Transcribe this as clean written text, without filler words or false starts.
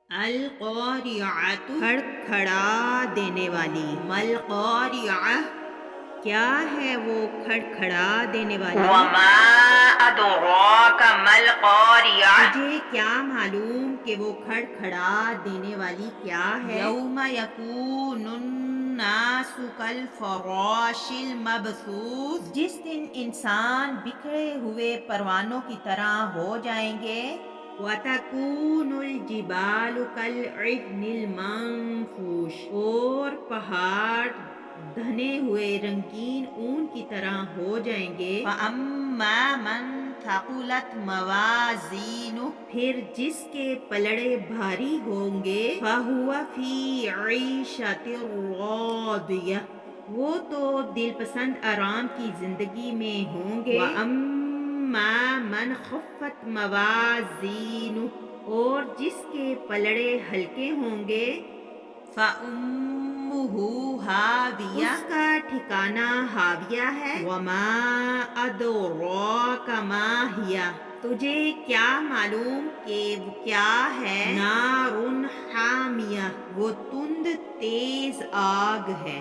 القاریعۃ کھڑکھڑا دینے والی، ملقاریعہ کیا ہے وہ کھڑکھڑا دینے والی، وما ادراک ما القاریعہ تجھے کیا معلوم کہ وہ کھڑکھڑا دینے والی کیا ہے، یوم یکون الناس کالفراش المبثوث جس دن انسان بکھرے ہوئے پروانوں کی طرح ہو جائیں گے، وَتَكُونُ الْجِبَالُ كَالْعِهْنِ الْمَنفُوشِ اور پہاڑ دھنے ہوئے رنگین اون کی طرح ہو جائیں گے، فَأَمَّا مَنْ ثَقُلَتْ مَوَازِينُهُ پھر جس کے پلڑے بھاری ہوں گے، فَهُوَ فِي عِيشَةٍ رَاضِيَةٍ وہ تو دل پسند آرام کی زندگی میں ہوں گے، وَأَمَّا مَنْ خَفَّتْ مَوَازِينُهُ اور جس کے پلڑے ہلکے ہوں گے، فَأُمُّهُ ہاویہ اس کا ٹھکانہ ہاویہ ہے، وَمَا أَدْرَاكَ مَا هِیَہ تجھے کیا معلوم کہ وہ کیا ہے، نارٌ حامیہ وہ تند تیز آگ ہے۔